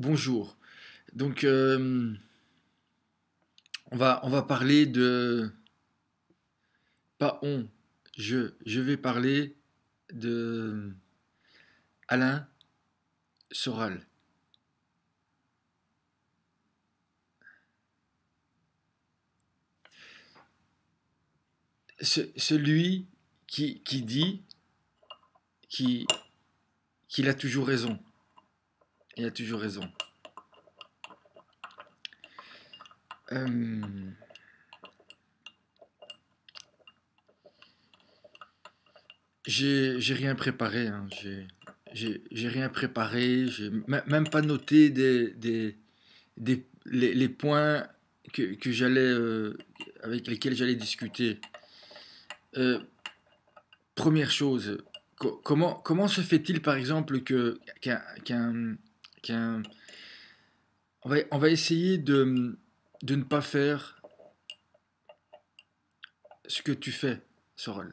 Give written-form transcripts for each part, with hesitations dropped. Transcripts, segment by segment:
Bonjour. Donc, on va parler de... Pas on, je vais parler de Alain Soral. Celui qui dit qui- qu'il a toujours raison. Il a toujours raison. Euh, j'ai rien préparé, hein. J'ai rien préparé. J'ai même pas noté les points que j'allais, avec lesquels j'allais discuter. Euh, Première chose, comment se fait-il par exemple qu'un- on va essayer de ne pas faire ce que tu fais, Sorel,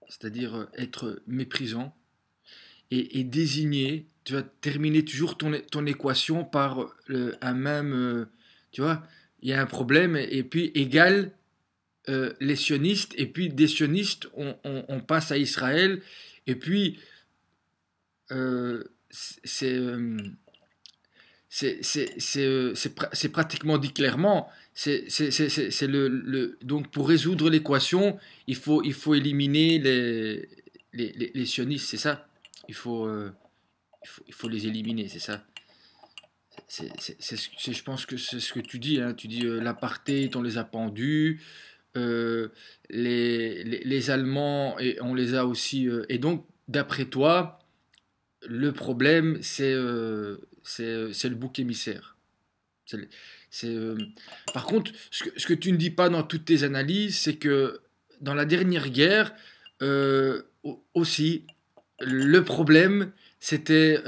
c'est-à-dire être méprisant et désigner, tu vas terminer toujours ton équation par un même, tu vois, il y a un problème et puis égal les sionistes, et puis des sionistes, on passe à Israël, et puis euh, c'est c'est pratiquement dit clairement. C'est donc pour résoudre l'équation, il faut éliminer les sionistes, c'est ça. Il faut, il faut les éliminer, c'est ça. Je pense que c'est ce que tu dis, hein. Tu dis l'apartheid, on les a pendus, euh, les Allemands, et on les a aussi. Et donc, d'après toi, le problème, c'est le bouc émissaire. C'est le- c'est, euh, Par contre, ce que tu ne dis pas dans toutes tes analyses, c'est que dans la dernière guerre, aussi, le problème, c'était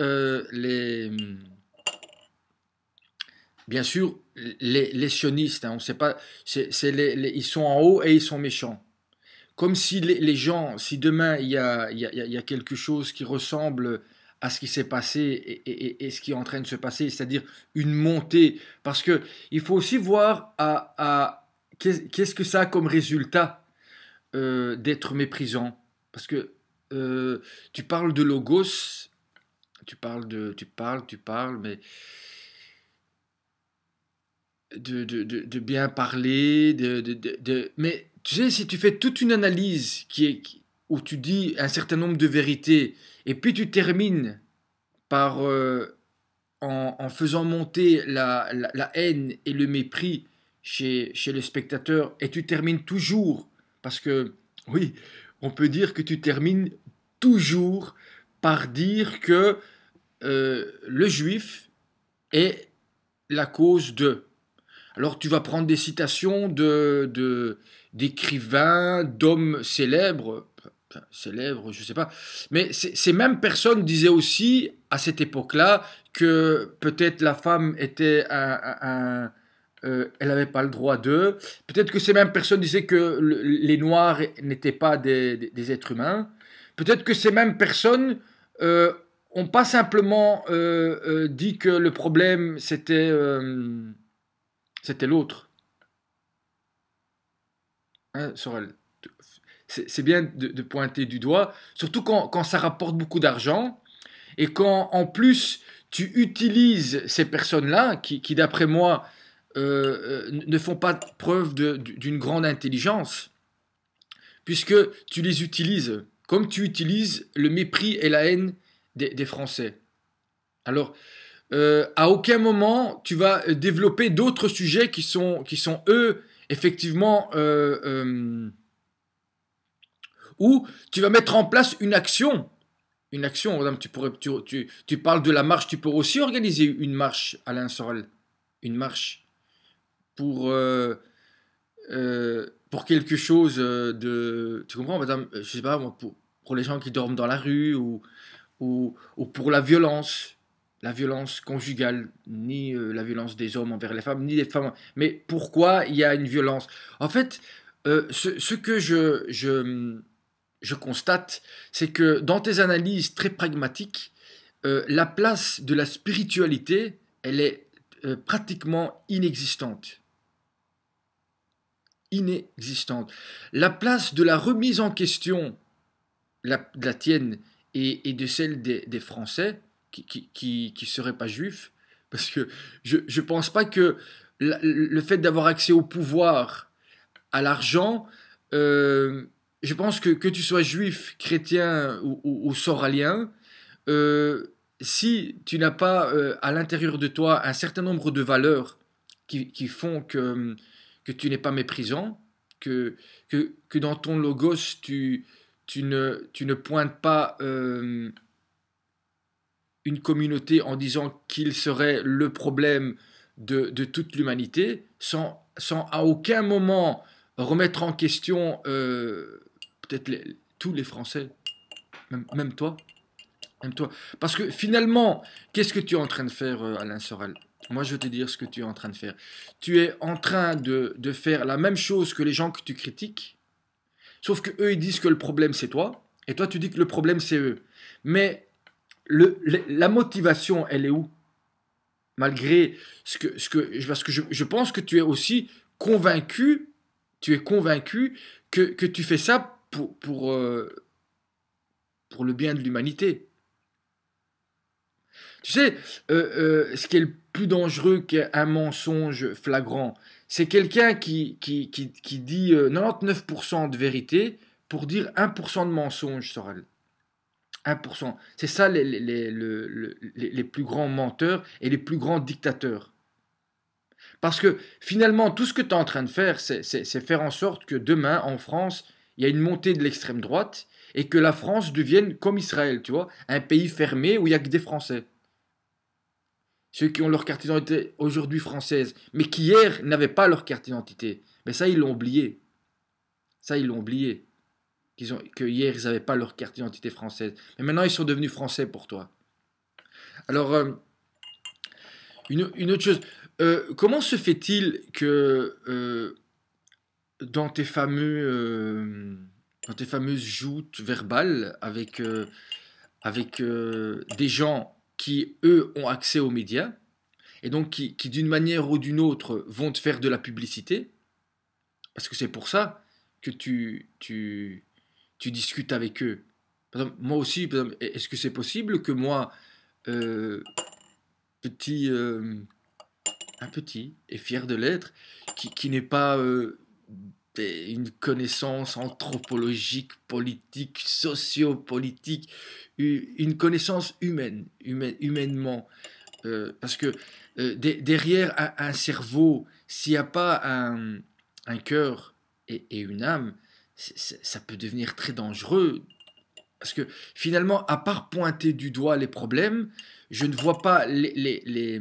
bien sûr, les sionistes. Hein. On sait pas, ils sont en haut et ils sont méchants. Comme si les gens, si demain il y a quelque chose qui ressemble à ce qui s'est passé et ce qui est en train de se passer, c'est-à-dire une montée, parce que il faut aussi voir qu'est-ce que ça a comme résultat d'être méprisant, parce que tu parles de logos, tu parles, mais de bien parler, mais tu sais, si tu fais toute une analyse où tu dis un certain nombre de vérités, et puis tu termines par, en faisant monter la haine et le mépris chez le spectateur, et tu termines toujours, parce que, oui, on peut dire que tu termines toujours par dire que le juif est la cause de... Alors tu vas prendre des citations d'écrivains, d'hommes célèbres, enfin, célèbres, je sais pas, mais ces mêmes personnes disaient aussi à cette époque-là que peut-être la femme était elle n'avait pas le droit d'eux. Peut-être que ces mêmes personnes disaient que les Noirs n'étaient pas des êtres humains. Peut-être que ces mêmes personnes ont pas simplement dit que le problème c'était l'autre. Hein, Sorel. C'est bien de pointer du doigt, surtout quand ça rapporte beaucoup d'argent et quand en plus tu utilises ces personnes-là qui d'après moi, ne font pas preuve d'une grande intelligence, puisque tu les utilises comme tu utilises le mépris et la haine des Français. Alors, à aucun moment tu vas développer d'autres sujets qui sont eux, effectivement, où tu vas mettre en place une action. Une action, madame, tu parles de la marche, tu peux aussi organiser une marche, Alain Soral. Une marche pour, pour quelque chose de... Tu comprends, madame? Je sais pas, moi, pour les gens qui dorment dans la rue ou pour la violence. La violence conjugale, ni la violence des hommes envers les femmes, ni des femmes. Mais pourquoi il y a une violence? En fait, ce que je constate, c'est que dans tes analyses très pragmatiques, la place de la spiritualité elle est pratiquement inexistante. Inexistante. La place de la remise en question, de la tienne et de celle des Français qui seraient pas juifs, parce que je ne pense pas que le fait d'avoir accès au pouvoir, à l'argent, euh, je pense que tu sois juif, chrétien ou soralien, euh, si tu n'as pas à l'intérieur de toi un certain nombre de valeurs qui font que tu n'es pas méprisant, que dans ton logos, tu ne pointes pas une communauté en disant qu'il serait le problème de toute l'humanité, sans à aucun moment remettre en question peut-être tous les Français, même toi. Même toi. Parce que finalement, qu'est-ce que tu es en train de faire, Alain Soral? Moi, je vais te dire ce que tu es en train de faire. Tu es en train de faire la même chose que les gens que tu critiques, sauf que eux, ils disent que le problème, c'est toi, et toi, tu dis que le problème, c'est eux. Mais la motivation, elle est où? Malgré parce que je pense que tu es aussi convaincu, tu es convaincu que tu fais ça pour le bien de l'humanité. Tu sais, ce qui est le plus dangereux qu'un mensonge flagrant, c'est quelqu'un qui dit 99% de vérité pour dire 1% de mensonge, Sorel. 1%. C'est ça les plus grands menteurs et les plus grands dictateurs. Parce que finalement, tout ce que tu es en train de faire, c'est faire en sorte que demain, en France, il y a une montée de l'extrême droite et que la France devienne comme Israël, tu vois, un pays fermé où il n'y a que des Français. Ceux qui ont leur carte d'identité aujourd'hui française, mais qui hier n'avaient pas leur carte d'identité. Mais ça, ils l'ont oublié. Ça, ils l'ont oublié. Que hier, ils n'avaient pas leur carte d'identité française. Mais maintenant, ils sont devenus français pour toi. Alors, une autre chose. Comment se fait-il que dans dans tes fameuses joutes verbales avec des gens qui, eux, ont accès aux médias, et donc qui d'une manière ou d'une autre vont te faire de la publicité, parce que c'est pour ça que tu discutes avec eux. Par exemple, moi aussi, est-ce que c'est possible que moi, euh, petit, un petit, et fier de l'être, qui n'ait pas une connaissance anthropologique, politique, sociopolitique, une connaissance humainement, parce que derrière un cerveau, s'il n'y a pas un cœur et une âme, ça peut devenir très dangereux. Parce que finalement, à part pointer du doigt les problèmes, je ne vois pas les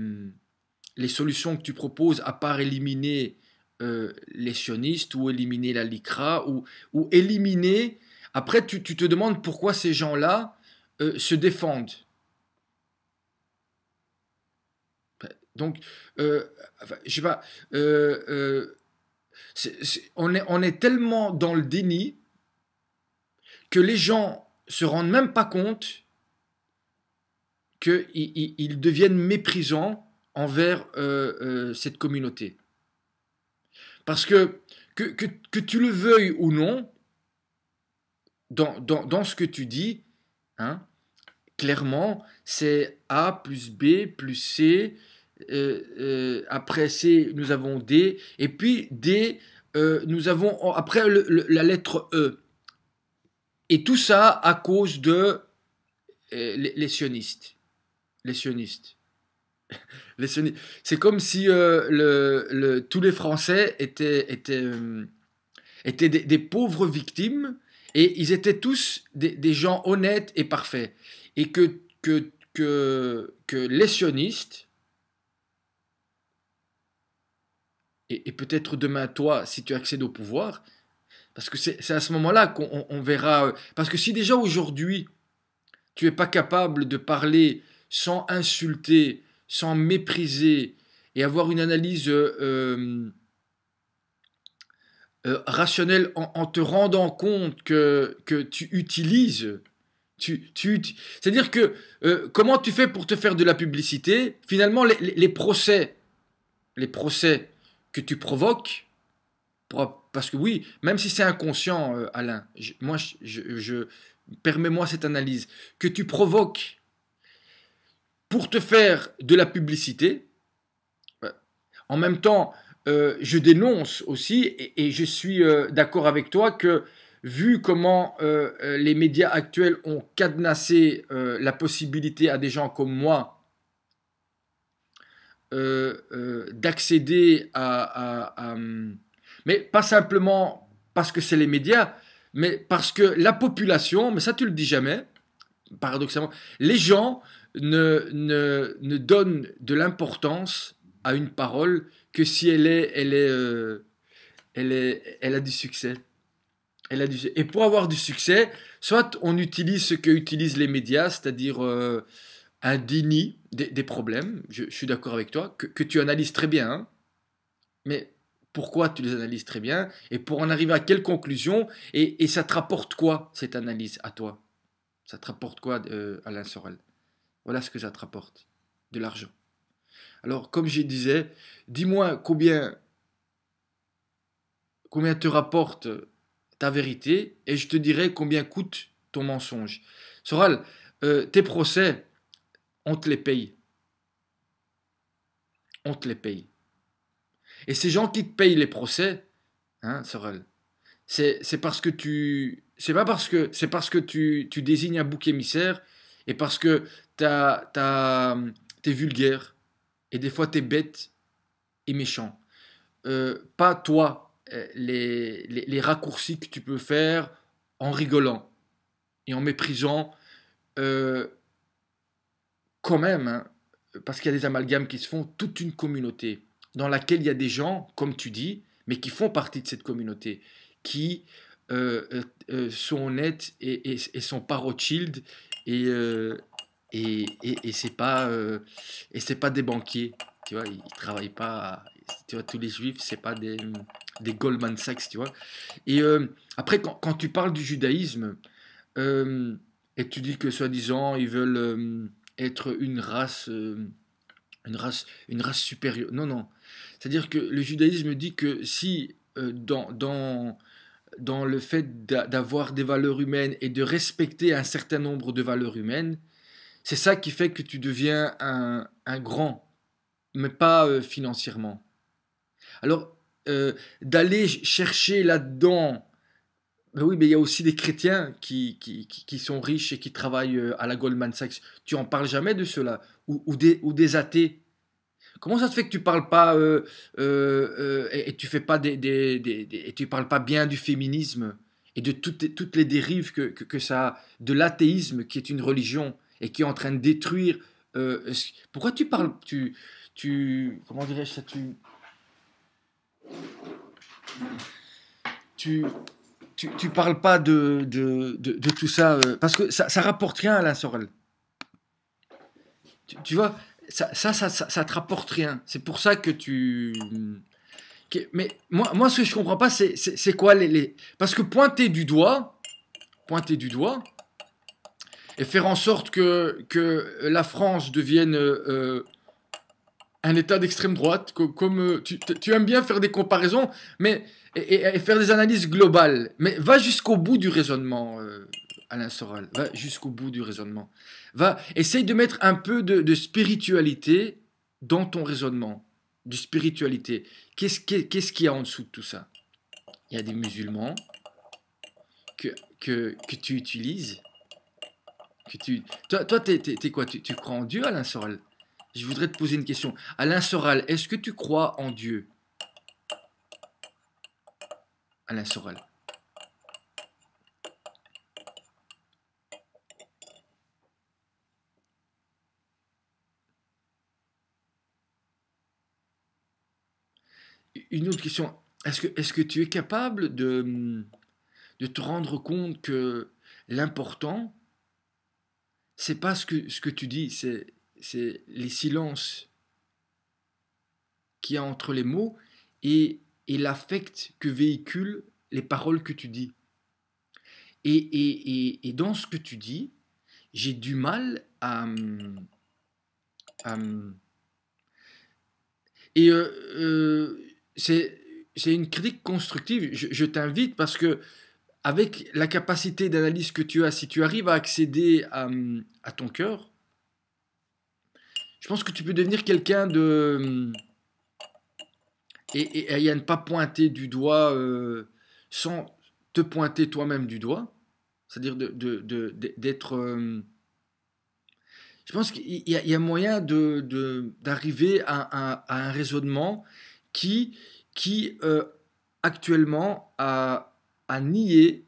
solutions que tu proposes, à part éliminer les sionistes ou éliminer la LICRA ou éliminer. Après, tu te demandes pourquoi ces gens-là se défendent. Donc, enfin, je sais pas, on est tellement dans le déni que les gens se rendent même pas compte qu'ils deviennent méprisants envers cette communauté. Parce que tu le veuilles ou non, dans ce que tu dis, hein, clairement, c'est A plus B plus C. Après C, nous avons D. Et puis D, nous avons après la lettre E. Et tout ça à cause de les sionistes. Les sionistes. C'est comme si tous les Français étaient des pauvres victimes et ils étaient tous des gens honnêtes et parfaits. Et que les sionistes, et peut-être demain toi, si tu accèdes au pouvoir, parce que c'est à ce moment-là qu'on verra. Parce que si déjà aujourd'hui, tu n'es pas capable de parler sans insulter, sans mépriser, et avoir une analyse rationnelle en te rendant compte que tu utilises C'est-à-dire que comment tu fais pour te faire de la publicité? Finalement, les procès que tu provoques, parce que oui, même si c'est inconscient, Alain, permets-moi cette analyse, que tu provoques pour te faire de la publicité, en même temps, je dénonce aussi, et je suis d'accord avec toi que vu comment les médias actuels ont cadenassé la possibilité à des gens comme moi d'accéder mais pas simplement parce que c'est les médias, mais parce que la population, mais ça tu le dis jamais, paradoxalement, les gens ne donnent de l'importance à une parole que si elle a du succès. Et pour avoir du succès, soit on utilise ce que utilisent les médias, c'est-à-dire un déni des problèmes, je suis d'accord avec toi, que tu analyses très bien, hein, mais pourquoi tu les analyses très bien, et pour en arriver à quelle conclusion, et ça te rapporte quoi, cette analyse, à toi? Ça te rapporte quoi, Alain Sorel? Voilà ce que ça te rapporte, de l'argent. Alors, comme je disais, dis-moi combien te rapporte ta vérité, et je te dirai combien coûte ton mensonge. Soral, tes procès, on te les paye. On te les paye. Et ces gens qui te payent les procès, hein, Soral, c'est parce que c'est parce que tu désignes un bouc émissaire et parce que t'es vulgaire et des fois t'es bête et méchant. Pas toi, les raccourcis que tu peux faire en rigolant et en méprisant euh, quand même, hein, parce qu'il y a des amalgames qui se font, toute une communauté dans laquelle il y a des gens, comme tu dis, mais qui font partie de cette communauté, qui sont honnêtes et sont pas Rothschild et, et c'est pas des banquiers, tu vois, ils travaillent pas, tu vois, tous les juifs, c'est pas des Goldman Sachs, tu vois. Et après, quand tu parles du judaïsme, euh, et tu dis que soi-disant ils veulent être une race supérieure. Non, non. C'est-à-dire que le judaïsme dit que si dans le fait d'avoir des valeurs humaines et de respecter un certain nombre de valeurs humaines, c'est ça qui fait que tu deviens un grand, mais pas financièrement. Alors, d'aller chercher là-dedans. Ben oui, mais il y a aussi des chrétiens qui sont riches et qui travaillent à la Goldman Sachs. Tu en parles jamais de cela. Ou des athées. Comment ça se fait que tu parles pas et tu fais pas et tu parles pas bien du féminisme et de toutes les dérives que ça a, de l'athéisme qui est une religion et qui est en train de détruire. Pourquoi tu parles comment dirais-je ça tu tu parles pas de tout ça parce que ça rapporte rien, Alain Sorel. Tu vois, ça te rapporte rien. C'est pour ça que mais moi, ce que je comprends pas, c'est quoi parce que pointer du doigt, et faire en sorte que la France devienne un État d'extrême droite, comme tu aimes bien faire des comparaisons, mais et faire des analyses globales. Mais va jusqu'au bout du raisonnement, Alain Soral. Va jusqu'au bout du raisonnement. Essaye de mettre un peu de spiritualité dans ton raisonnement. De spiritualité. Qu'est-ce qu'il y a en dessous de tout ça? Il y a des musulmans que tu utilises. Toi t'es quoi? Tu crois en Dieu, Alain Soral? Je voudrais te poser une question. Alain Soral, est-ce que tu crois en Dieu? Alain Soral. Une autre question. Est-ce que tu es capable de te rendre compte que l'important, c'est pas ce que tu dis, c'est les silences qu'il y a entre les mots et l'affect que véhiculent les paroles que tu dis. Et dans ce que tu dis, j'ai du mal à, et c'est une critique constructive. Je t'invite parce que avec la capacité d'analyse que tu as, si tu arrives à accéder à ton cœur, je pense que tu peux devenir quelqu'un de... Et à ne pas pointer du doigt sans te pointer toi-même du doigt. C'est-à-dire d'être... je pense qu'il y a moyen d'arriver à un raisonnement qui, qui actuellement a nié,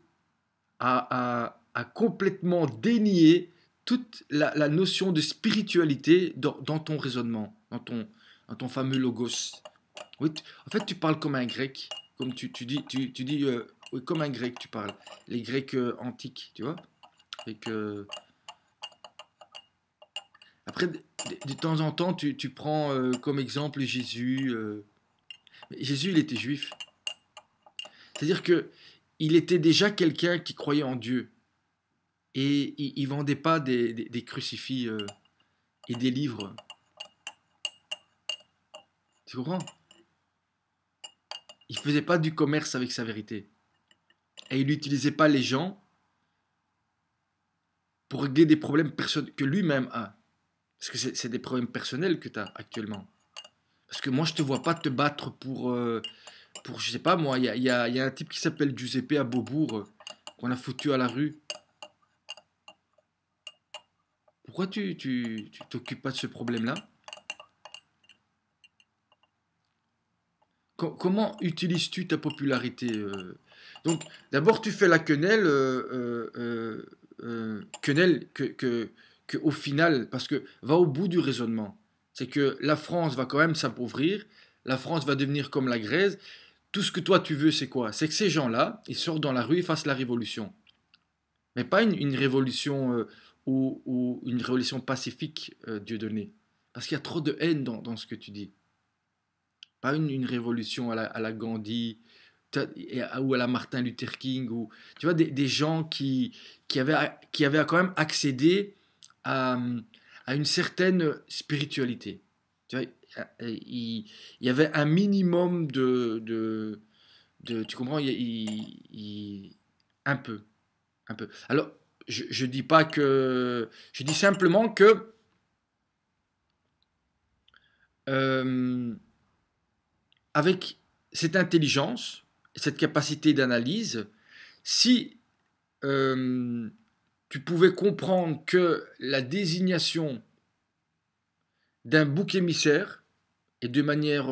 a complètement dénié toute la notion de spiritualité dans ton raisonnement, dans ton fameux logos. Oui, en fait, tu parles comme un grec, comme tu dis oui, comme un grec, tu parles. Les Grecs antiques, tu vois. Et que, après, de temps en temps, tu prends comme exemple Jésus. Mais Jésus, il était juif. C'est-à-dire que il était déjà quelqu'un qui croyait en Dieu. Et il vendait pas des crucifix et des livres. Tu comprends? Il faisait pas du commerce avec sa vérité. Et il n'utilisait pas les gens pour régler des problèmes que lui-même a. Parce que c'est des problèmes personnels que tu as actuellement. Parce que moi, je te vois pas te battre pour je sais pas moi, il y a un type qui s'appelle Giuseppe à Beaubourg, qu'on a foutu à la rue. Pourquoi tu t'occupes pas de ce problème-là? Comment utilises-tu ta popularité Donc, d'abord, tu fais la quenelle, quenelle au final, parce que va au bout du raisonnement. C'est que la France va quand même s'appauvrir, la France va devenir comme la Grèce. Tout ce que toi tu veux, c'est quoi? C'est que ces gens-là, ils sortent dans la rue et fassent la révolution. Mais pas une révolution ou une révolution pacifique, Dieudonné. Parce qu'il y a trop de haine dans ce que tu dis. Pas une révolution à la Gandhi ou à la Martin Luther King. Ou, tu vois, des gens qui avaient quand même accédé à, à une certaine spiritualité. Tu vois, il y avait un minimum tu comprends, un peu. Un peu. Alors, je dis pas que. Je dis simplement que euh, avec cette intelligence, cette capacité d'analyse, si euh, tu pouvais comprendre que la désignation d'un bouc émissaire, et de manière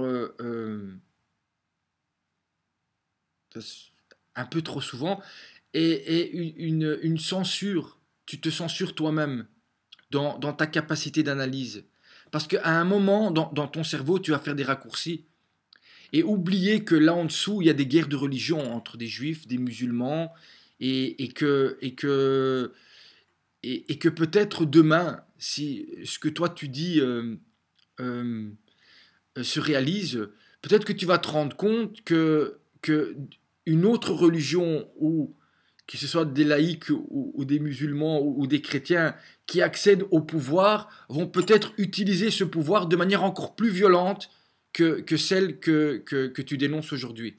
un peu trop souvent, est une censure, tu te censures toi-même dans ta capacité d'analyse. Parce qu'à un moment, dans ton cerveau, tu vas faire des raccourcis. Et oublier que là en dessous, il y a des guerres de religion entre des juifs, des musulmans, et que peut-être demain, si ce que toi tu dis euh, se réalise, peut-être que tu vas te rendre compte que une autre religion, ou que ce soit des laïcs ou des musulmans ou des chrétiens qui accèdent au pouvoir, vont peut-être utiliser ce pouvoir de manière encore plus violente que celle que tu dénonces aujourd'hui.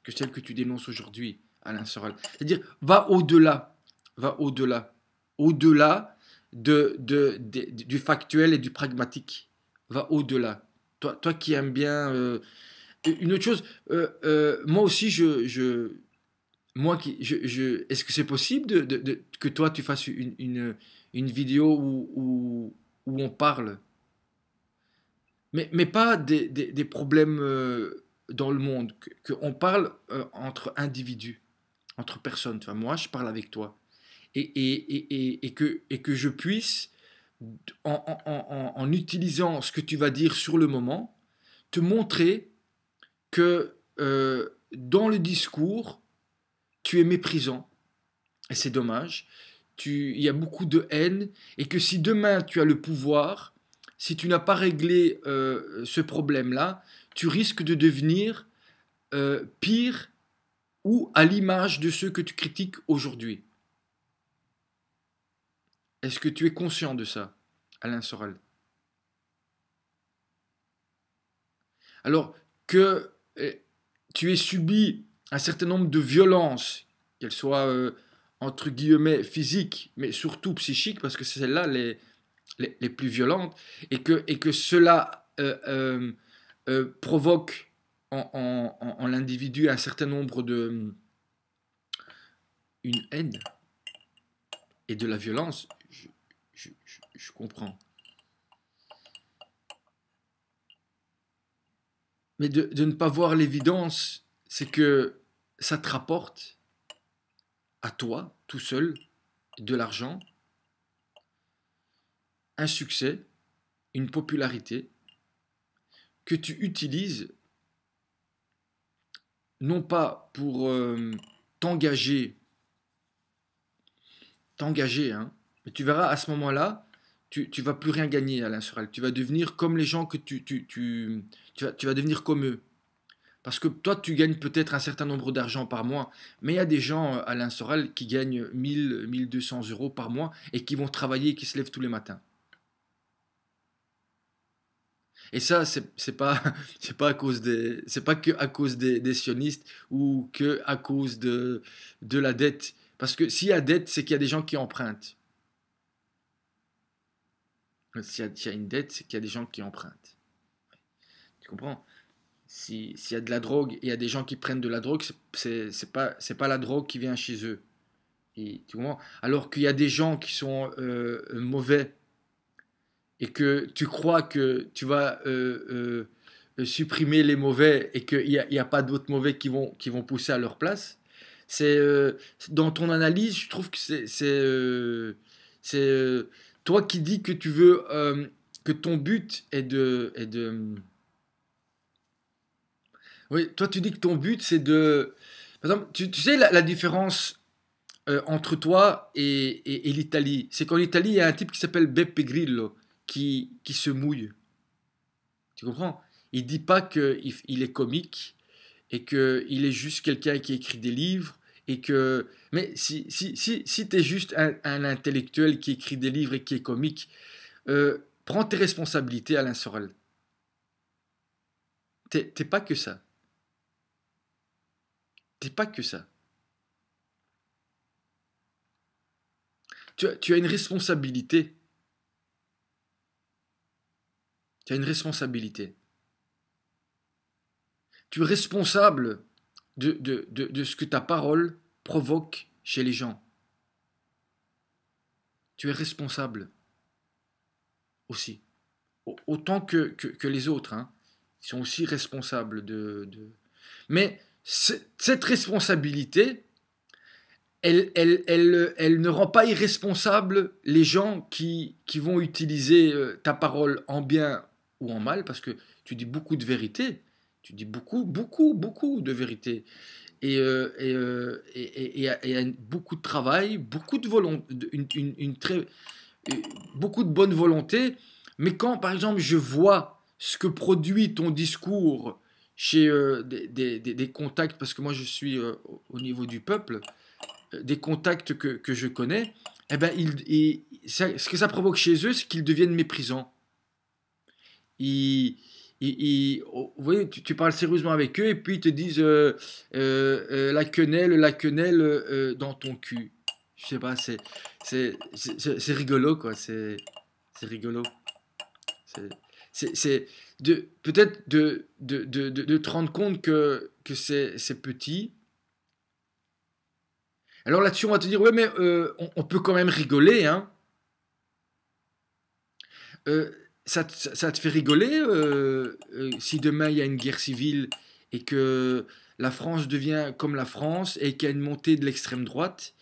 Que celle que tu dénonces aujourd'hui, Alain Soral. C'est-à-dire, va au-delà. Va au-delà. Au-delà du factuel et du pragmatique. Va au-delà. Toi qui aimes bien... une autre chose, moi aussi, moi est-ce que c'est possible que toi tu fasses une vidéo où on parle, mais pas des problèmes dans le monde, qu'on parle entre individus, entre personnes. Tu vois, moi, je parle avec toi. Et que je puisse, en utilisant ce que tu vas dire sur le moment, te montrer que dans le discours, tu es méprisant. Et c'est dommage. Il y a beaucoup de haine. Et que si demain tu as le pouvoir, si tu n'as pas réglé ce problème-là, tu risques de devenir pire ou à l'image de ceux que tu critiques aujourd'hui. Est-ce que tu es conscient de ça, Alain Soral? Alors que tu aies subi un certain nombre de violences, qu'elles soient entre guillemets physiques, mais surtout psychiques, parce que c'est celles-là les plus violentes, et que cela provoque en l'individu un certain nombre de une haine et de la violence, je comprends. Mais de ne pas voir l'évidence, c'est que ça te rapporte à toi, tout seul, de l'argent, un succès, une popularité que tu utilises non pas pour t'engager, hein, mais tu verras à ce moment-là, tu vas plus rien gagner, Alain Soral. Tu vas devenir comme les gens que tu vas devenir comme eux. Parce que toi, tu gagnes peut-être un certain nombre d'argent par mois, mais il y a des gens, Alain Soral, qui gagnent 1000, 1200 € par mois et qui vont travailler et qui se lèvent tous les matins. Et ça, c'est pas, c'est pas à cause c'est pas que à cause des sionistes ou que à cause de la dette. Parce que s'il y a dette, c'est qu'il y a des gens qui empruntent. S'il y a une dette, c'est qu'il y a des gens qui empruntent. Tu comprends? S'il y a de la drogue et il y a des gens qui prennent de la drogue, c'est pas la drogue qui vient chez eux. Et, tu comprends? Alors qu'il y a des gens qui sont mauvais et que tu crois que tu vas supprimer les mauvais et qu'il n'y a pas d'autres mauvais qui vont pousser à leur place, c'est dans ton analyse, je trouve que c'est toi qui dis que tu veux que ton but est de oui, toi tu dis que ton but c'est de par exemple, tu sais la différence entre toi et l'Italie, c'est qu'en Italie il y a un type qui s'appelle Beppe Grillo qui se mouille. Tu comprends? Il dit pas qu'il est comique et qu'il est juste quelqu'un qui écrit des livres et que... Mais si tu es juste un intellectuel qui écrit des livres et qui est comique, prends tes responsabilités, Alain Soral. T'es pas que ça. T'es pas que ça. Tu as une responsabilité. Tu as une responsabilité. Tu es responsable de ce que ta parole provoque chez les gens. Tu es responsable aussi. Autant que les autres. Hein. Ils sont aussi responsables Mais cette responsabilité, elle ne rend pas irresponsable les gens qui vont utiliser ta parole en bien ou en mal, parce que tu dis beaucoup de vérité. Tu dis beaucoup, beaucoup, beaucoup de vérité. Et il y a beaucoup de travail, beaucoup de volonté, beaucoup de bonne volonté. Mais quand, par exemple, je vois ce que produit ton discours chez des contacts, parce que moi je suis au niveau du peuple, des contacts que je connais, eh ben, ce que ça provoque chez eux, c'est qu'ils deviennent méprisants. Ils, vous voyez, tu parles sérieusement avec eux et puis ils te disent la quenelle dans ton cul. Je sais pas, c'est rigolo quoi, c'est rigolo. C'est peut-être de te rendre compte que c'est petit. Alors là-dessus, on va te dire, ouais, mais on peut quand même rigoler, hein. Euh, ça te fait rigoler si demain il y a une guerre civile et que la France devient comme la France et qu'il y a une montée de l'extrême droite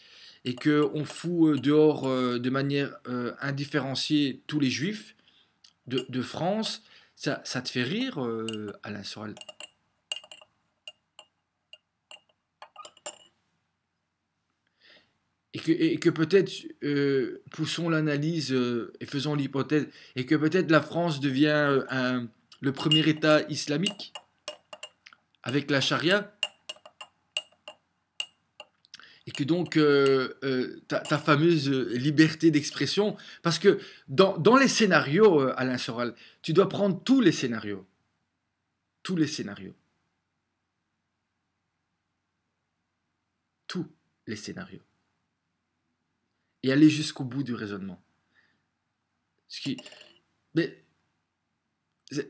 et qu'on fout dehors de manière indifférenciée tous les juifs de France, ça te fait rire, Alain Soral? Et que peut-être, poussons l'analyse et faisons l'hypothèse, et que peut-être la France devient le premier État islamique avec la charia, Et que donc ta fameuse liberté d'expression, parce que dans les scénarios, Alain Soral, tu dois prendre tous les scénarios, tous les scénarios, et aller jusqu'au bout du raisonnement. Ce qui, mais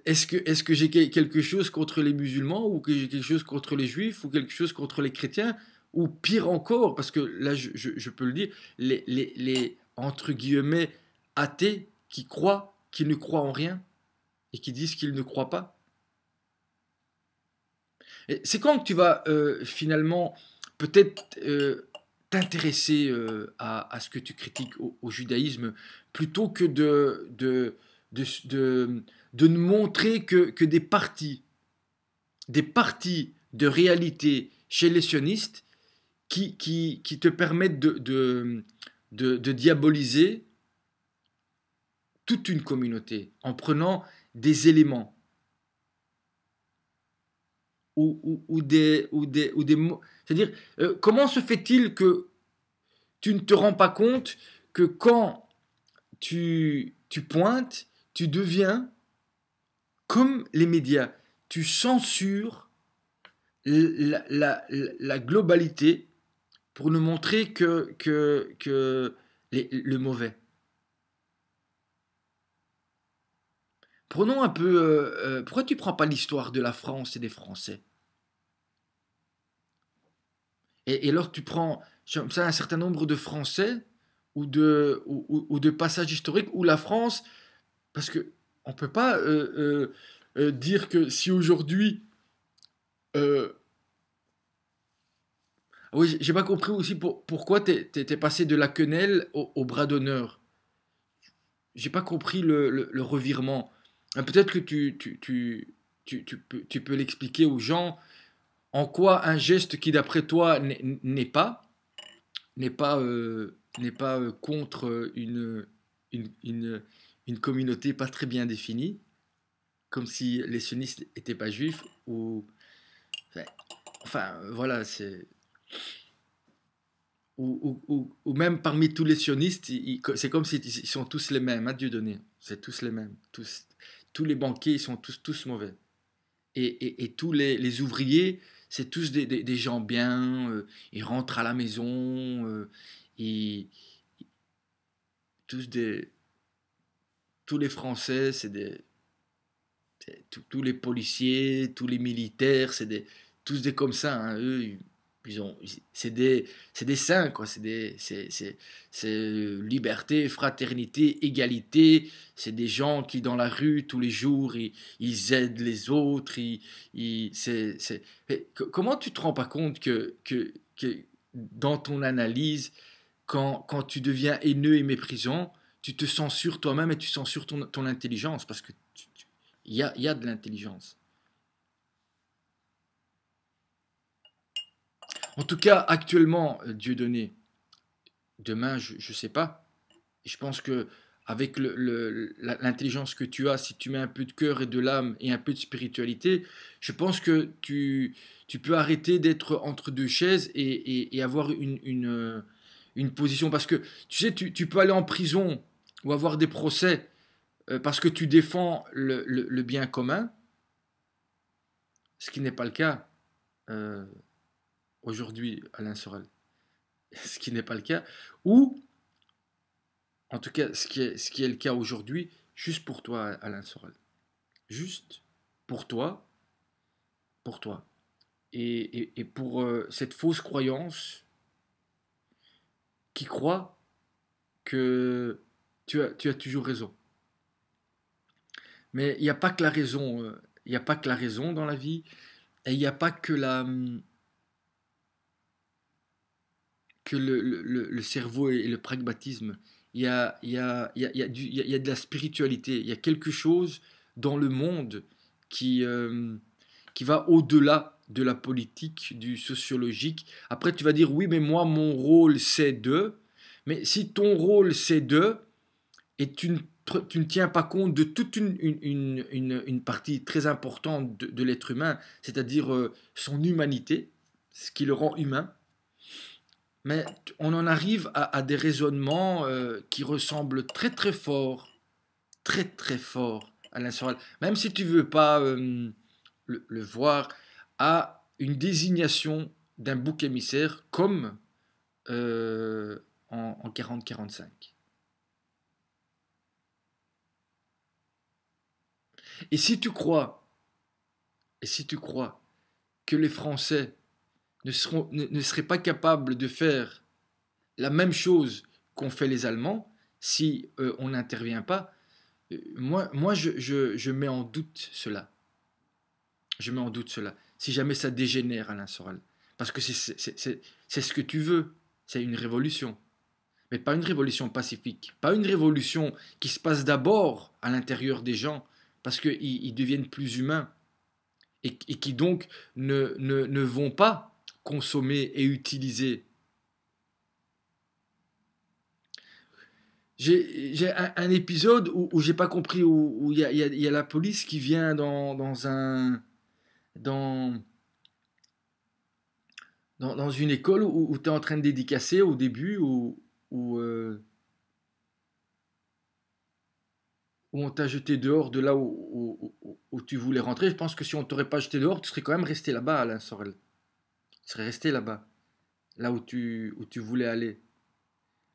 est-ce que j'ai quelque chose contre les musulmans, ou que j'ai quelque chose contre les juifs, ou quelque chose contre les chrétiens, ou pire encore, parce que là je peux le dire, entre guillemets athées qui ne croient en rien et qui disent qu'ils ne croient pas. Et c'est quand que tu vas finalement peut-être t'intéresser à ce que tu critiques au judaïsme, plutôt que de, de ne montrer que des parties de réalité chez les sionistes qui te permettent de diaboliser toute une communauté en prenant des éléments ou des mots. C'est-à-dire, comment se fait-il que tu ne te rends pas compte que quand tu pointes, tu deviens comme les médias, tu censures la globalité pour ne montrer que le mauvais. Prenons un peu. Pourquoi tu ne prends pas l'histoire de la France et des Français? Et alors tu prends comme ça un certain nombre de Français ou de passages historiques où la France. Parce que on ne peut pas dire que si aujourd'hui. euh, oui, j'ai pas compris aussi pourquoi t'es passé de la quenelle au bras d'honneur. J'ai pas compris le revirement. Peut-être que tu peux l'expliquer aux gens en quoi un geste qui, d'après toi, n'est pas contre une communauté pas très bien définie, comme si les sionistes n'étaient pas juifs, ou. Enfin, voilà, c'est. Ou même parmi tous les sionistes, c'est comme s'ils ils sont tous les mêmes, à Dieu donné. C'est tous les mêmes. Tous les banquiers, ils sont tous mauvais. Et tous les ouvriers, c'est tous des gens bien, ils rentrent à la maison, ils, tous, tous les Français, tous les policiers, tous les militaires, tous des comme ça, hein. Eux, c'est des saints, quoi. C'est liberté, fraternité, égalité. C'est des gens qui, dans la rue, tous les jours, ils aident les autres. Mais comment tu te rends pas compte que dans ton analyse, quand tu deviens haineux et méprisant, tu te censures toi-même et tu censures ton intelligence, parce que il y a de l'intelligence. En tout cas, actuellement, Dieudonné, demain, je ne sais pas. Je pense que avec l'intelligence que tu as, si tu mets un peu de cœur et de l'âme et un peu de spiritualité, je pense que tu peux arrêter d'être entre deux chaises et avoir une position. Parce que, tu sais, tu peux aller en prison ou avoir des procès parce que tu défends le bien commun, ce qui n'est pas le cas euh, aujourd'hui, Alain Sorel. Ce qui n'est pas le cas. Ou, en tout cas, ce qui est le cas aujourd'hui, juste pour toi, Alain Sorel. Juste pour toi, pour toi. Et pour cette fausse croyance qui croit que tu as toujours raison. Mais il n'y a pas que la raison. Il n'y a pas que la raison dans la vie. Et il n'y a pas que le cerveau et le pragmatisme. Il y a de la spiritualité. Il y a quelque chose dans le monde qui, euh, qui va au-delà de la politique, du sociologique. Après, tu vas dire, oui, mais moi, mon rôle, c'est de. Mais si ton rôle, c'est de, et tu ne tiens pas compte de toute une partie très importante de l'être humain, c'est-à-dire son humanité, ce qui le rend humain, Mais on en arrive à des raisonnements qui ressemblent très très fort à l'insurrection. Même si tu veux pas le voir, à une désignation d'un bouc émissaire comme euh, en 40-45. Et si tu crois, et si tu crois que les Français ne seraient pas capables de faire la même chose qu'ont fait les Allemands, si on n'intervient pas, moi je mets en doute cela. Je mets en doute cela. Si jamais ça dégénère, Alain Soral. Parce que c'est ce que tu veux. C'est une révolution. Mais pas une révolution pacifique. Pas une révolution qui se passe d'abord à l'intérieur des gens. Parce qu'ils deviennent plus humains. Et qui donc ne vont pas consommer et utiliser. J'ai un épisode où j'ai pas compris, où y a la police qui vient dans, dans une école où tu es en train de dédicacer au début, où on t'a jeté dehors de là où tu voulais rentrer. Je pense que si on t'aurait pas jeté dehors, tu serais quand même resté là-bas, Alain Sorel. Tu serais resté là-bas, là où tu voulais aller.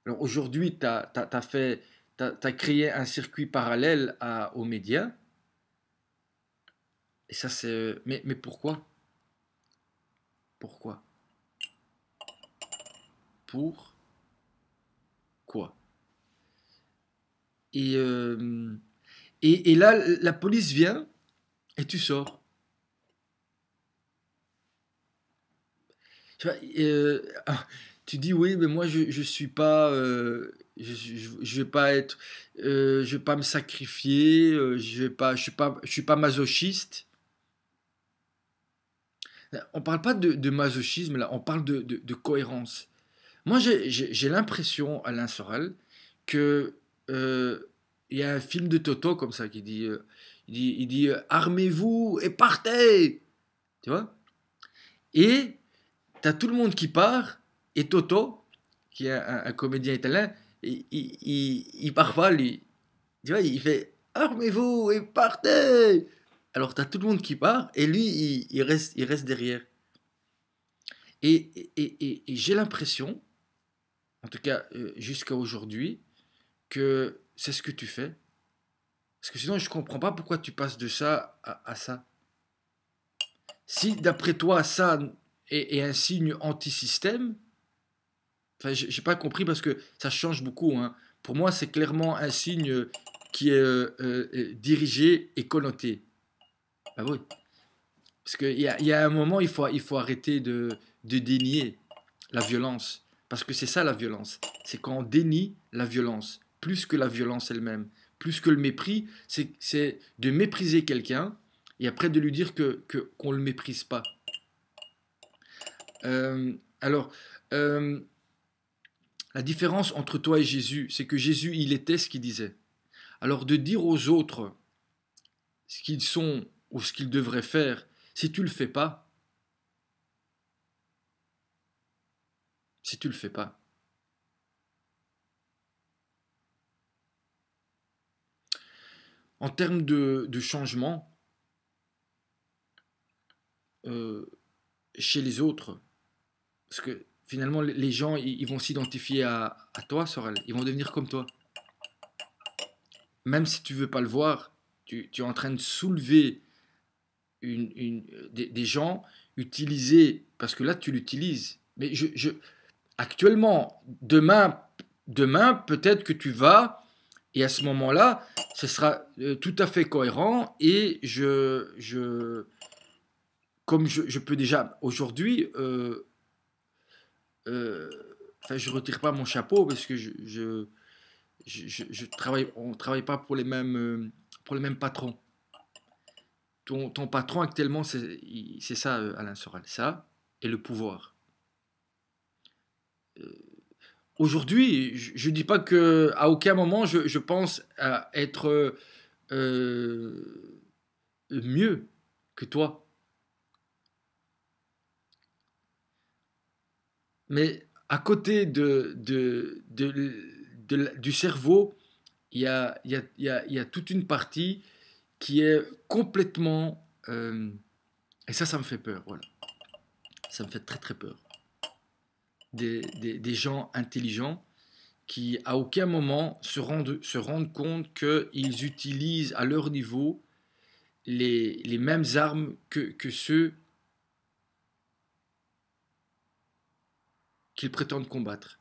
Alors aujourd'hui, tu as fait, t'as créé un circuit parallèle aux médias. Et ça, c'est. Mais pourquoi? Pourquoi? Pour quoi? Et, et là, la police vient et tu sors. Tu vois, tu dis oui, mais moi je suis pas, je vais pas être, je vais pas me sacrifier, je suis pas masochiste. On parle pas de masochisme là, on parle de cohérence. Moi j'ai l'impression, Alain Soral, que il y a un film de Toto comme ça qui dit, il dit armez-vous et partez, tu vois? Et t'as tout le monde qui part, et Toto, qui est un comédien italien, il part pas, lui. Tu vois, il fait armez-vous et partez. Alors t'as tout le monde qui part, et lui, il reste derrière. Et j'ai l'impression, en tout cas jusqu'à aujourd'hui, que c'est ce que tu fais. Parce que sinon, je comprends pas pourquoi tu passes de ça à ça. Si d'après toi, ça est un signe anti-système, enfin, j'ai pas compris parce que ça change beaucoup, hein. Pour moi, c'est clairement un signe qui est dirigé et connoté. Ah oui. Parce qu'il y a un moment, il faut arrêter de dénier la violence. Parce que c'est ça la violence. C'est quand on dénie la violence, plus que la violence elle-même. Plus que le mépris, c'est de mépriser quelqu'un et après de lui dire qu'on ne le méprise pas. Alors, euh, la différence entre toi et Jésus, c'est que Jésus, il était ce qu'il disait. Alors de dire aux autres ce qu'ils sont ou ce qu'ils devraient faire, si tu le fais pas, si tu le fais pas. En termes de changement euh, chez les autres, parce que finalement les gens ils vont s'identifier à toi, Sorel, ils vont devenir comme toi. Même si tu veux pas le voir, tu es en train de soulever des gens utilisés, parce que là tu l'utilises. Mais actuellement, demain peut-être que tu vas, et à ce moment-là, ce sera tout à fait cohérent, et comme je peux déjà aujourd'hui, euh, enfin, je retire pas mon chapeau parce que je travaille, on travaille pas pour les mêmes patrons. Ton patron actuellement, c'est ça, Alain Soral, ça et le pouvoir. Aujourd'hui, je dis pas que à aucun moment je pense à être euh, mieux que toi, mais à côté du cerveau, il y a toute une partie qui est complètement... et ça me fait peur, voilà. Ça me fait très très peur. Des gens intelligents qui, à aucun moment, se rendent compte qu'ils utilisent à leur niveau les mêmes armes que ceux qu'ils prétendent combattre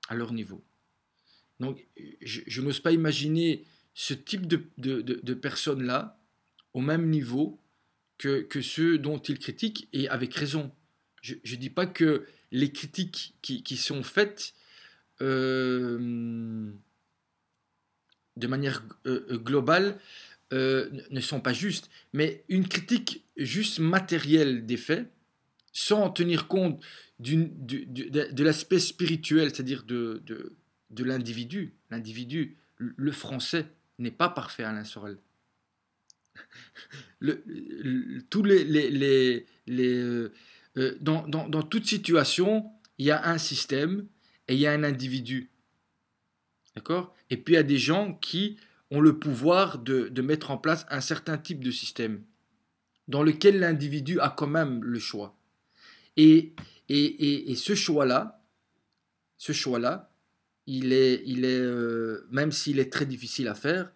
à leur niveau. Donc, je n'ose pas imaginer ce type de personnes-là au même niveau que ceux dont ils critiquent, et avec raison. Je ne dis pas que les critiques qui sont faites de manière globale ne sont pas justes, mais une critique juste matérielle des faits, sans tenir compte de l'aspect spirituel, c'est-à-dire de l'individu. L'individu, le français, n'est pas parfait, Alain Sorel. Tous dans toute situation, il y a un système et il y a un individu. D'accord? Et puis il y a des gens qui ont le pouvoir de mettre en place un certain type de système dans lequel l'individu a quand même le choix. Et, et ce choix-là, même s'il est très difficile à faire,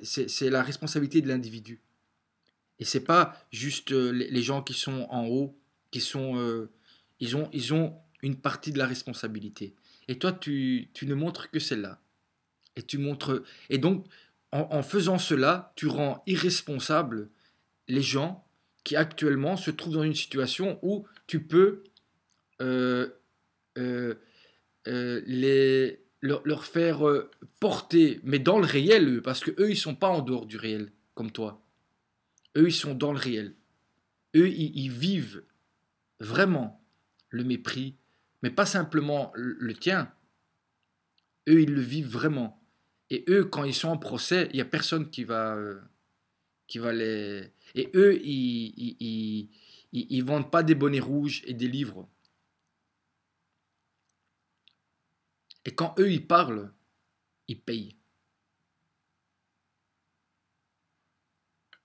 c'est la responsabilité de l'individu. Et c'est pas juste les gens qui sont en haut, qui sont, ils ont une partie de la responsabilité. Et toi, tu ne montres que celle-là. Et donc, en faisant cela, tu rends irresponsable les gens qui actuellement se trouvent dans une situation où tu peux euh, euh, leur faire porter, mais dans le réel, eux, parce que eux, ils sont pas en dehors du réel, comme toi. Eux, ils sont dans le réel. Eux, ils vivent vraiment le mépris, mais pas simplement le tien. Eux, ils le vivent vraiment. Et eux, quand ils sont en procès, il n'y a personne qui va les... Et eux, ils vendent pas des bonnets rouges et des livres. Et quand eux, ils parlent, ils payent.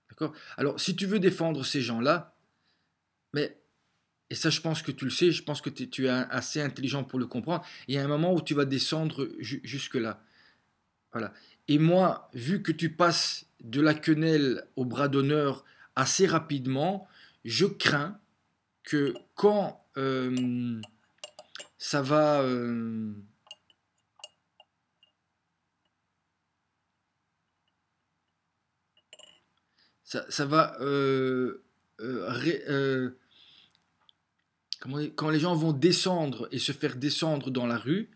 D'accord? Alors, si tu veux défendre ces gens-là, mais, et ça, je pense que tu le sais, je pense que tu es assez intelligent pour le comprendre, il y a un moment où tu vas descendre jusque-là. Voilà. Et moi, vu que tu passes de la quenelle au bras d'honneur assez rapidement, je crains que quand ça va... ça va... quand les gens vont descendre et se faire descendre dans la rue,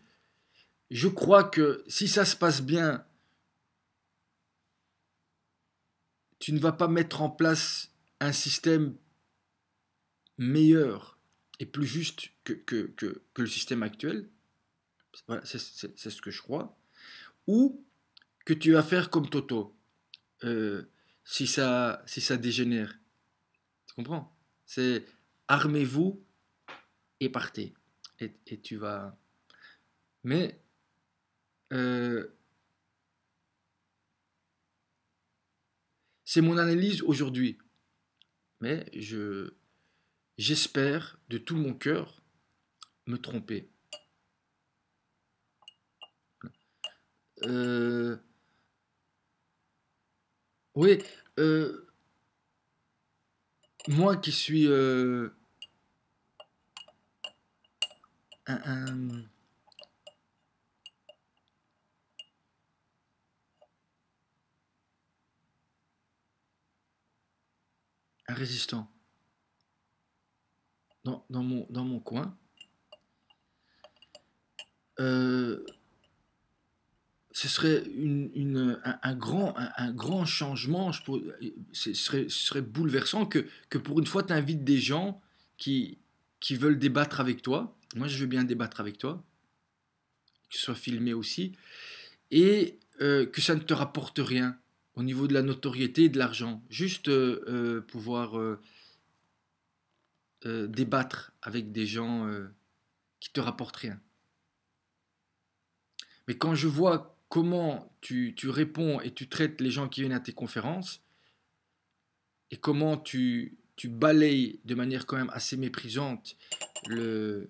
je crois que si ça se passe bien, tu ne vas pas mettre en place un système meilleur et plus juste que le système actuel. Voilà, c'est ce que je crois. Ou que tu vas faire comme Toto, euh, si ça dégénère. Tu comprends? C'est armez-vous et partez. Et tu vas... Mais euh, c'est mon analyse aujourd'hui. Mais j'espère de tout mon cœur me tromper. Euh, oui, euh, moi qui suis un, un résistant dans mon coin, euh, ce serait un grand changement. Ce serait bouleversant que pour une fois, tu invites des gens qui, qui veulent débattre avec toi. Moi, je veux bien débattre avec toi, que ce soit filmé aussi, et que ça ne te rapporte rien au niveau de la notoriété et de l'argent. Juste pouvoir débattre avec des gens. qui te rapportent rien. Mais quand je vois comment tu réponds et tu traites les gens qui viennent à tes conférences, et comment tu balayes de manière quand même assez méprisante le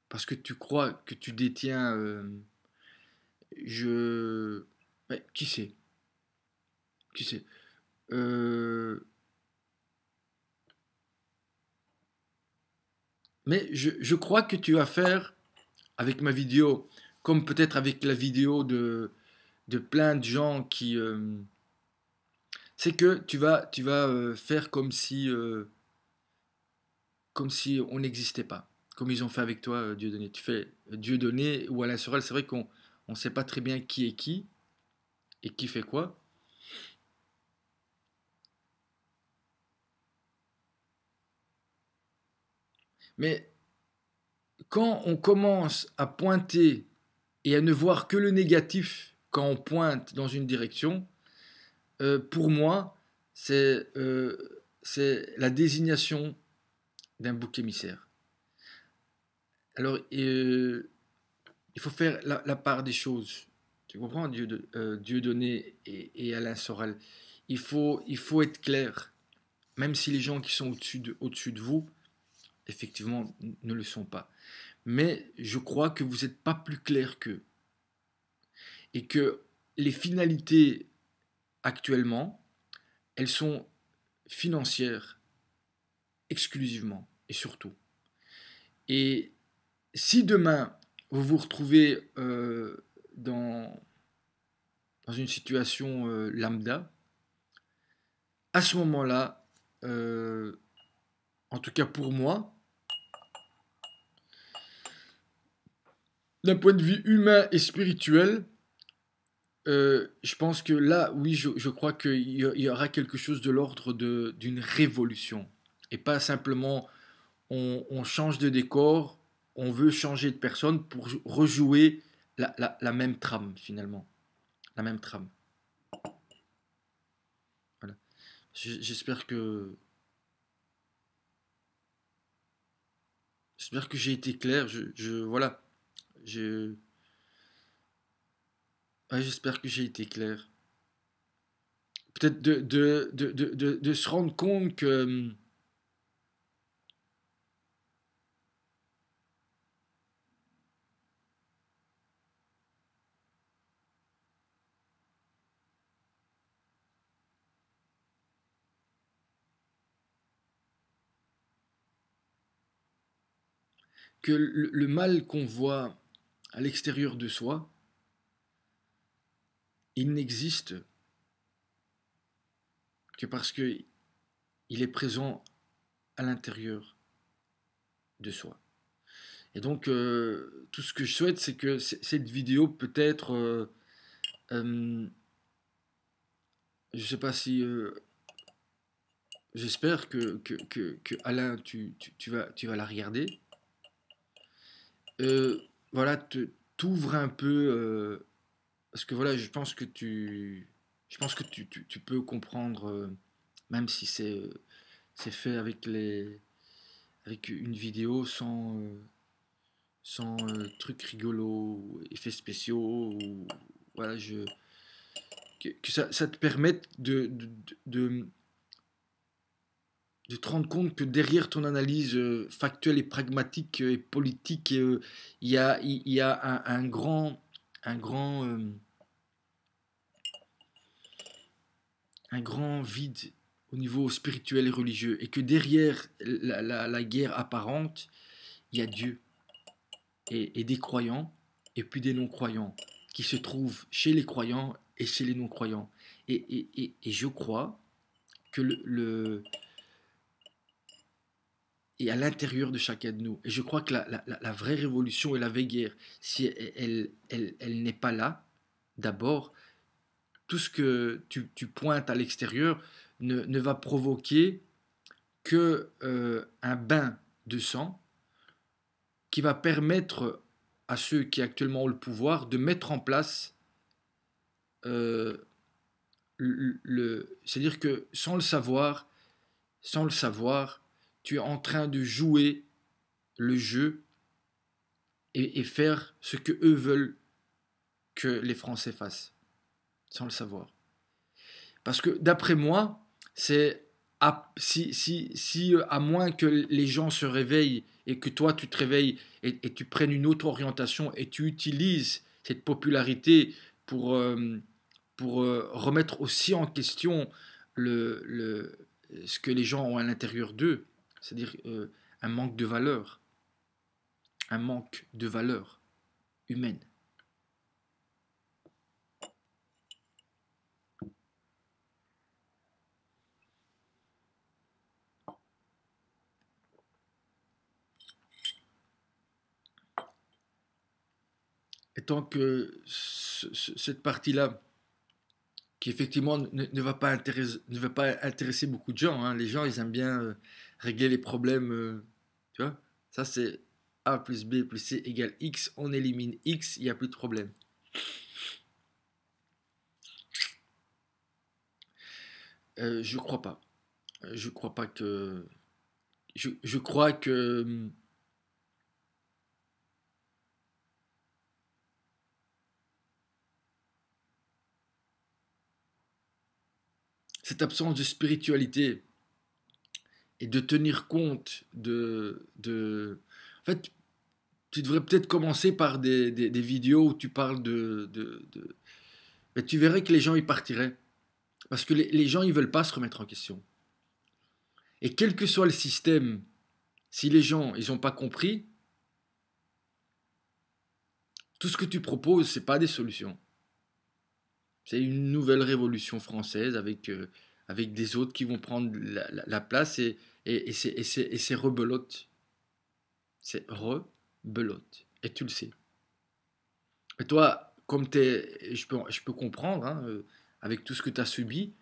parce que tu crois que tu détiens je ouais, qui sait Euh, mais je crois que tu vas faire avec ma vidéo comme peut-être avec la vidéo de plein de gens qui c'est que tu vas faire comme si on n'existait pas, comme ils ont fait avec toi, Dieudonné. Tu fais Dieudonné ou Alain Sorel, c'est vrai qu'on ne sait pas très bien qui est qui et qui fait quoi. Mais quand on commence à pointer et à ne voir que le négatif quand on pointe dans une direction, pour moi, c'est la désignation d'un bouc émissaire. Alors, il faut faire la part des choses. Tu comprends, Dieudonné et Alain Soral. Il faut être clair, même si les gens qui sont au-dessus de vous, effectivement, ne le sont pas. Mais je crois que vous n'êtes pas plus clair qu'eux. Et que les finalités actuellement, elles sont financières exclusivement et surtout. Et si demain, vous vous retrouvez dans une situation lambda, à ce moment-là, euh, en tout cas pour moi, d'un point de vue humain et spirituel, je pense que là, oui, je crois qu'il y aura quelque chose de l'ordre d'une révolution. Et pas simplement on change de décor, on veut changer de personne pour rejouer la même trame finalement. La même trame. Voilà. J'espère que j'ai été clair. Voilà. Je, ouais, j'espère que j'ai été clair. Peut-être de se rendre compte que le mal qu'on voit à l'extérieur de soi, il n'existe que parce que il est présent à l'intérieur de soi. Et donc, tout ce que je souhaite, c'est que cette vidéo peut-être, je ne sais pas si, j'espère que Alain, tu vas la regarder. Euh, voilà, t'ouvres un peu, parce que voilà, je pense que tu peux comprendre, même si c'est fait avec une vidéo sans trucs rigolos, ou effets spéciaux, ou voilà, que ça te permette de te rendre compte que derrière ton analyse factuelle et pragmatique et politique, il y a un grand vide au niveau spirituel et religieux, et que derrière la guerre apparente, il y a Dieu et des croyants, et puis des non-croyants, qui se trouvent chez les croyants et chez les non-croyants. Et je crois que et à l'intérieur de chacun de nous. Et je crois que la vraie révolution et la vraie guerre, si elle n'est pas là, d'abord, tout ce que tu pointes à l'extérieur ne va provoquer que un bain de sang qui va permettre à ceux qui actuellement ont le pouvoir de mettre en place euh, c'est-à-dire que sans le savoir, tu es en train de jouer le jeu et faire ce que eux veulent que les Français fassent, sans le savoir. Parce que d'après moi, c'est à moins que les gens se réveillent et que toi tu te réveilles et tu prennes une autre orientation et tu utilises cette popularité pour, remettre aussi en question ce que les gens ont à l'intérieur d'eux, c'est-à-dire un manque de valeur, un manque de valeur humaine. Et tant que cette partie-là, qui effectivement ne va pas intéresser beaucoup de gens, hein. Les gens, ils aiment bien régler les problèmes, tu vois. Ça, c'est A plus B plus C égale X, on élimine X, il n'y a plus de problème. Je crois pas. Je crois pas que... je crois que cette absence de spiritualité et de tenir compte En fait, tu devrais peut-être commencer par des vidéos où tu parles Mais tu verrais que les gens y partiraient. Parce que les gens, ils veulent pas se remettre en question. Et quel que soit le système, si les gens, ils ont pas compris, tout ce que tu proposes, c'est pas des solutions. C'est une nouvelle révolution française avec des autres qui vont prendre la place et c'est rebelote. C'est rebelote. Et tu le sais. Et toi, comme je peux comprendre, hein, avec tout ce que tu as subi,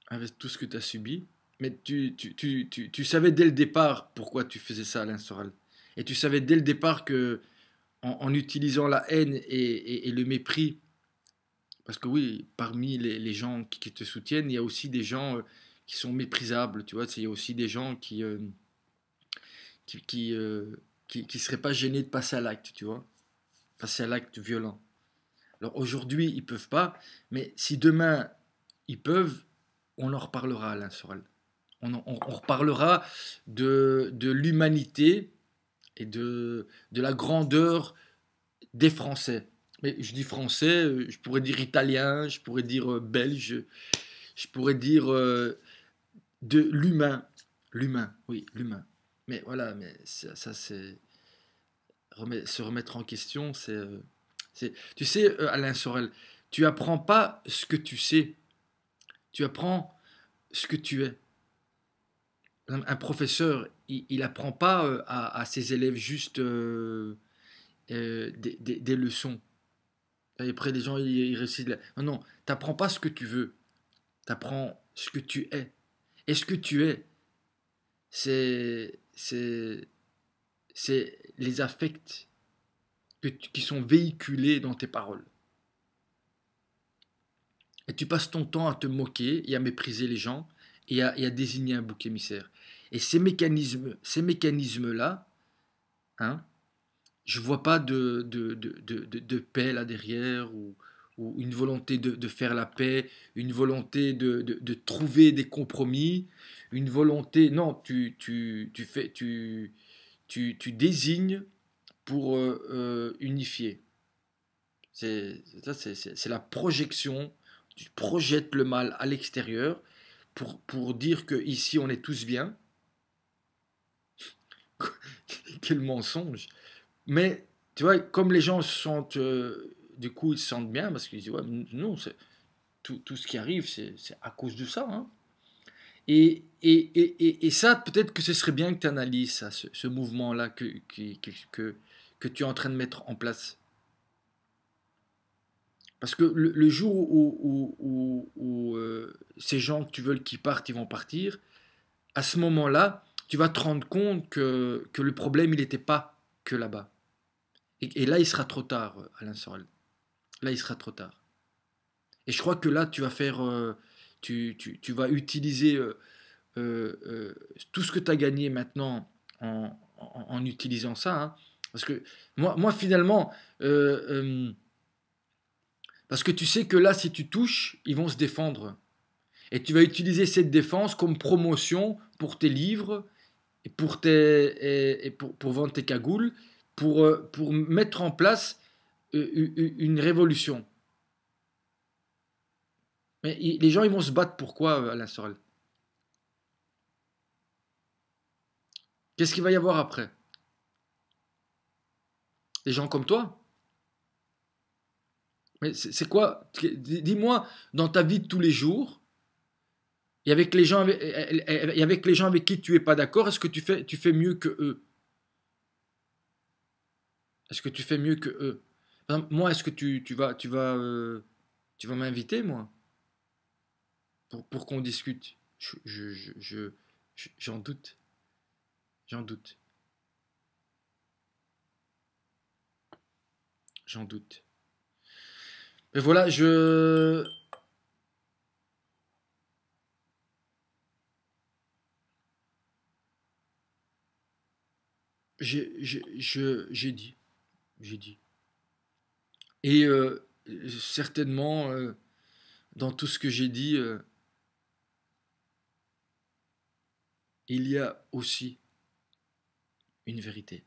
avec tout ce que tu as subi, mais tu savais dès le départ pourquoi tu faisais ça, Alain Soral. Et tu savais dès le départ que en utilisant la haine et le mépris, parce que oui, parmi les gens qui te soutiennent, il y a aussi des gens qui sont méprisables, tu vois, il y a aussi des gens qui, qui, euh, qui seraient pas gênés de passer à l'acte, tu vois, passer à l'acte violent. Alors aujourd'hui, ils peuvent pas, mais si demain ils peuvent, on en reparlera, Alain Soral. On reparlera de l'humanité et de la grandeur des Français. Mais je dis français, je pourrais dire italien, je pourrais dire belge, je pourrais dire de l'humain. L'humain, oui, l'humain. Mais voilà, mais ça c'est se remettre en question, tu sais, Alain Sorel, tu apprends pas ce que tu sais, tu apprends ce que tu es. Un professeur, il apprend pas à ses élèves juste des leçons. Et après, les gens, ils récitent. Non, non, t'apprends pas ce que tu veux, t'apprends ce que tu es. Et ce que tu es, c'est, c'est, c'est les affects qui sont véhiculés dans tes paroles. Et tu passes ton temps à te moquer et à mépriser les gens et à désigner un bouc émissaire. Et ces mécanismes-là, hein, je vois pas de paix là derrière ou une volonté de faire la paix, une volonté de trouver des compromis, une volonté... Non, tu désignes pour unifier. C'est la projection, tu projettes le mal à l'extérieur pour dire que ici on est tous bien. Quel mensonge! Mais tu vois, comme les gens se sentent, du coup, ils se sentent bien parce qu'ils disent, ouais, non, tout ce qui arrive, c'est à cause de ça, hein. Et ça, peut-être que ce serait bien que tu analyses ça, ce mouvement-là que tu es en train de mettre en place. Parce que le jour où ces gens que tu veux qu'ils partent, ils vont partir, à ce moment-là, tu vas te rendre compte que le problème, il n'était pas que là-bas. Et là, il sera trop tard, Alain Sorel. Là, il sera trop tard. Et je crois que là, tu vas faire, tu vas utiliser tout ce que tu as gagné maintenant en utilisant ça. Hein. Parce que moi finalement, parce que tu sais que là, si tu touches, ils vont se défendre. Et tu vas utiliser cette défense comme promotion pour tes livres et pour vendre tes cagoules, pour mettre en place une révolution. Mais les gens, ils vont se battre pourquoi, Alain Sorel? Qu'est-ce qu'il va y avoir après? Des gens comme toi? Mais c'est quoi? Dis-moi, dans ta vie de tous les jours, et avec les gens avec les gens avec qui tu es pas d'accord, est-ce que tu fais mieux que eux? Est-ce que tu fais mieux que eux? Par exemple, moi, est-ce que tu vas m'inviter, moi, pour qu'on discute? J'en doute, j'en doute, j'en doute. Mais voilà, j'ai dit, j'ai dit. Et certainement, dans tout ce que j'ai dit, il y a aussi une vérité.